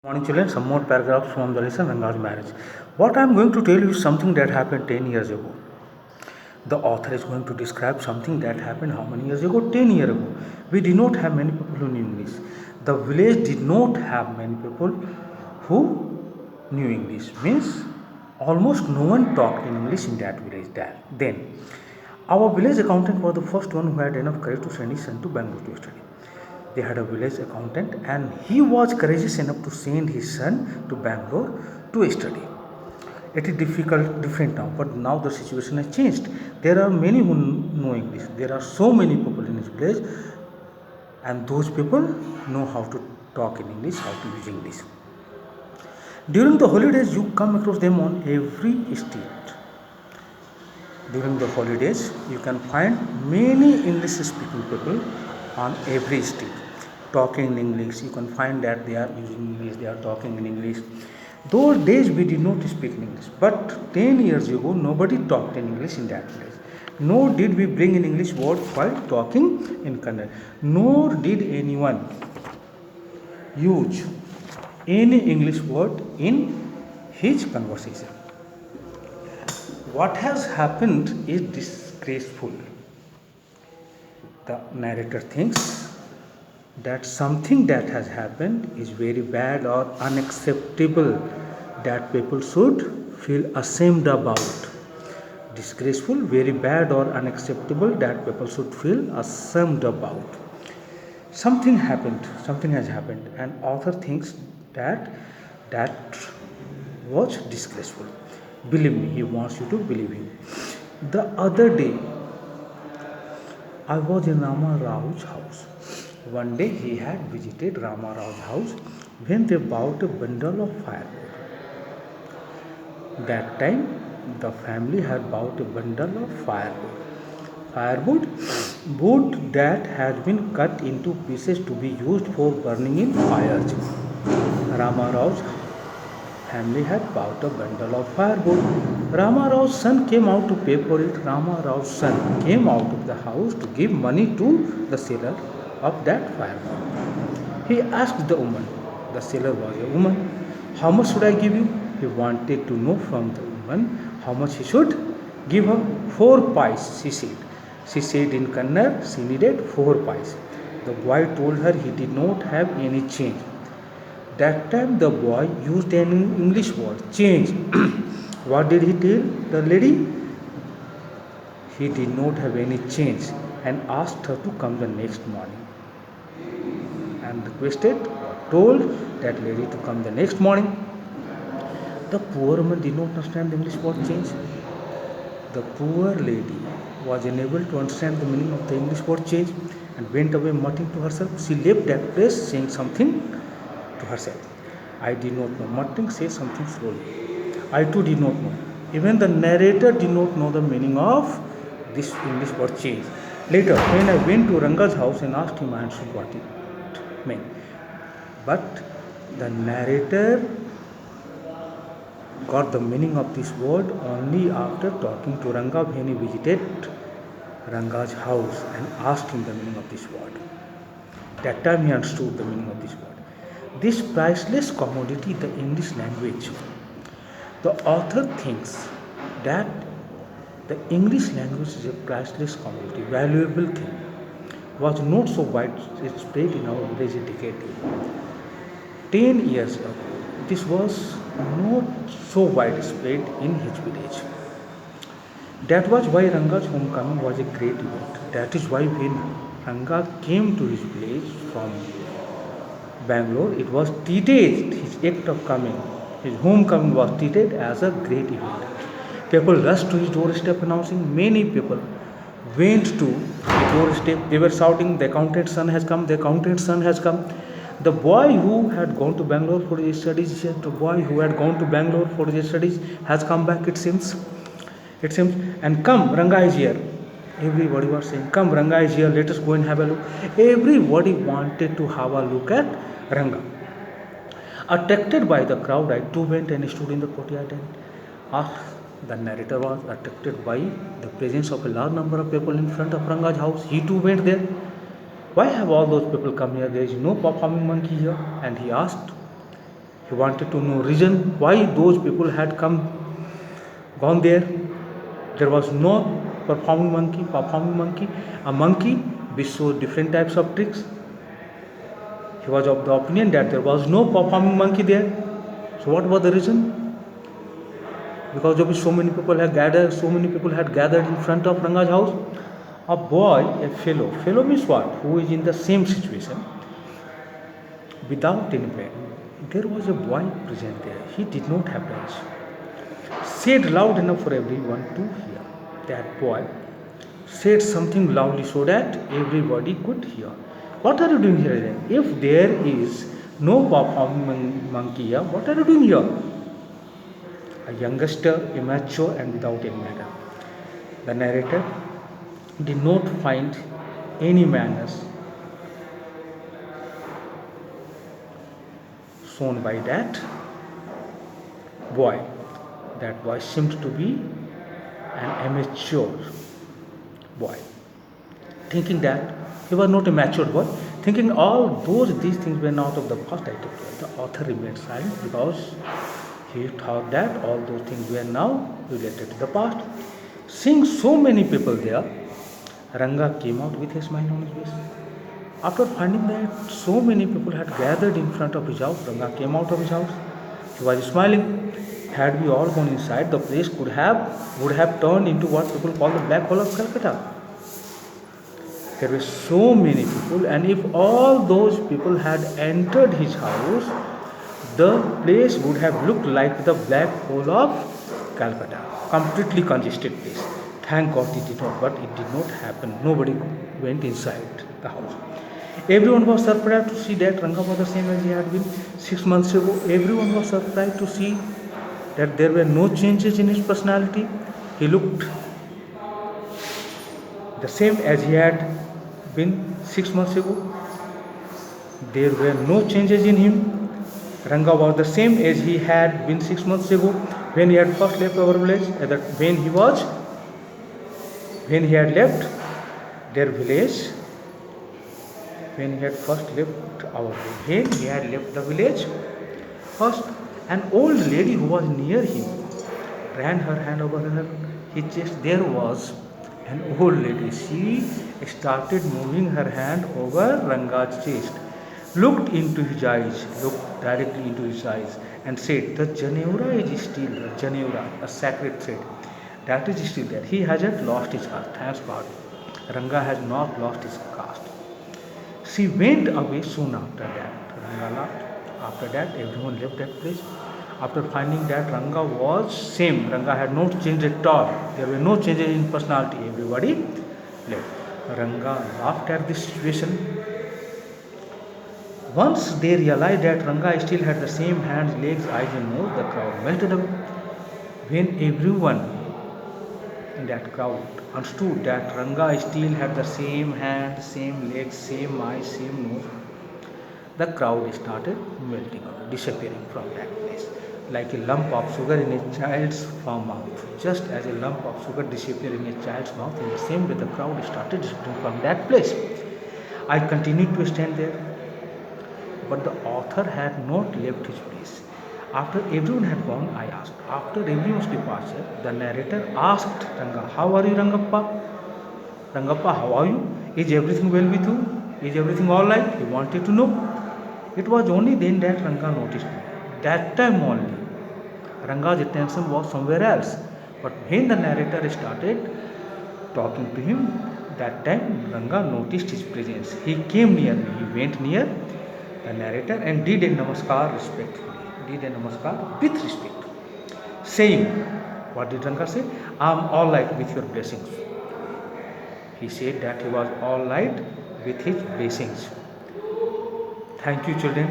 Morning children, some more paragraphs from the lesson Ranga's marriage. What I am going to tell you is something that happened 10 years ago. The author is going to describe something that happened how many years ago? 10 years ago. We did not have many people who knew English. The village did not have many people who knew English. Means almost no one talked in English in that village then. Our village accountant was the first one who had enough courage to send his son to Bangalore to study. They had a village accountant and he was courageous enough to send his son to Bangalore to study. It is different now, but now the situation has changed. There are many who know English. There are so many people in this village, and those people know how to talk in English, how to use English. During the holidays, you come across them on every street. During the holidays, you can find many English speaking people on every street talking in English. You can find that they are using English, they are talking in English. Those days we did not speak English, but 10 years ago nobody talked in English in that place. Nor did we bring in English words while talking in Kannada. Nor did anyone use any English word in his conversation. What has happened is disgraceful. The narrator thinks that something that has happened is very bad or unacceptable that people should feel ashamed about. Disgraceful, very bad or unacceptable that people should feel ashamed about. Something happened, something has happened, and author thinks that was disgraceful. Believe me, he wants you to believe him. The other day, I was in Rama Rao's house. One day he had visited Rama Rao's house when they bought a bundle of firewood. That time the family had bought a bundle of firewood. Firewood, wood that has been cut into pieces to be used for burning in fires. Rama Rao's family had bought a bundle of firewood. Rama Rao's son came out to pay for it. Rama Rao's son came out of the house to give money to the seller of that firewood. He asked the woman, the seller was a woman, how much should I give you? He wanted to know from the woman how much he should give her. 4 pies, she said. She said in Kannada she needed 4 pies. The boy told her he did not have any change. That time the boy used an English word, change. What did he tell the lady? He did not have any change and asked her to come the next morning. And requested or told that lady to come the next morning. The poor woman did not understand the English word change. The poor lady was unable to understand the meaning of the English word change and went away muttering to herself. She left that place saying something to herself. I did not know. Muttering says something slowly. I too did not know. Even the narrator did not know the meaning of this English word change. Later, when I went to Ranga's house and asked him, I understood what it meant. But the narrator got the meaning of this word only after talking to Ranga when he visited Ranga's house and asked him the meaning of this word. That time he understood the meaning of this word. This priceless commodity, the English language, the author thinks that the English language is a priceless commodity, valuable thing, was not so widespread in our village a decade ago. 10 years ago, this was not so widespread in his village. That was why Ranga's homecoming was a great event. That is why when Ranga came to his village from Bangalore, it was treated, his act of coming, his homecoming was treated as a great event. People rushed to his doorstep announcing. Many people went to the doorstep. They were shouting, the accountant's son has come, the accountant's son has come. The boy who had gone to Bangalore for his studies, the boy who had gone to Bangalore for his studies has come back, it seems. And come, Ranga is here. Everybody was saying, come, Ranga is here, let us go and have a look. Everybody wanted to have a look at Ranga. Attracted by the crowd, I too went and stood in the courtyard and asked. The narrator was attracted by the presence of a large number of people in front of Ranga's house. He too went there. Why have all those people come here? There is no performing monkey here. And he asked. He wanted to know reason why those people had gone there. There was no performing monkey, a monkey which showed different types of tricks. He was of the opinion that there was no performing monkey there. So what was the reason? Because of which so many people had gathered in front of Ranga's house. A boy, a fellow means what? Who is in the same situation without any parent. There was a boy present there. He did not have parents. Said loud enough for everyone to hear. That boy said something loudly so that everybody could hear. What are you doing here then? If there is no performing monkey here, what are you doing here? A youngster, immature and without any manner. The narrator did not find any manners shown by that boy. That boy seemed to be an immature boy. Thinking that he was not a mature boy, thinking these things were not of the past, the author remained silent because he thought that all those things were now related to the past. Seeing so many people there, Ranga came out with a smile on his face. After finding that so many people had gathered in front of his house, Ranga came out of his house. He was smiling. Had we all gone inside, the place would have turned into what people call the black hole of Calcutta. There were so many people, and if all those people had entered his house, the place would have looked like the black hole of Calcutta, completely congested place. Thank God it did not, but it did not happen. Nobody went inside the house. Everyone was surprised to see that Ranga was the same as he had been 6 months ago. Everyone was surprised to see that there were no changes in his personality. He looked the same as he had been 6 months ago. There were no changes in him. Ranga was the same as he had been 6 months ago when he had first left our village. When he had left their village, when he had first left our village, when he had left the village, first an old lady who was near him ran her hand over his chest. There was an old lady. She started moving her hand over Ranga's chest, looked into his eyes, looked directly into his eyes, and said, "The Janeura is still there. Janeura, a sacred thread, that is still there. He hasn't lost his caste. Thanks God. Ranga has not lost his caste." She went away soon after that. Ranga laughed. After that, everyone left that place. After finding that Ranga was same, Ranga had not changed at all. There were no changes in personality. Everybody left. Ranga laughed at this situation. Once they realized that Ranga still had the same hands, legs, eyes and nose, the crowd melted away. When everyone in that crowd understood that Ranga still had the same hands, same legs, same eyes, same nose, the crowd started melting away, disappearing from that place, like a lump of sugar in a child's mouth. Just as a lump of sugar disappears in a child's mouth, in the same way the crowd started disappearing from that place. I continued to stand there, but the author had not left his place. After everyone had gone, I asked. After everyone's departure, the narrator asked Ranga, "How are you, Rangappa? Rangappa, how are you? Is everything well with you? Is everything alright?" He wanted to know. It was only then that Ranga noticed me. That time only, Ranga's attention was somewhere else. But when the narrator started talking to him, that time Ranga noticed his presence. He came near me. He went near the narrator and did a namaskar respectfully. Did a namaskar with respect. Saying, what did Ranga say? "I am all right with your blessings." He said that he was all right with his blessings. Thank you, children.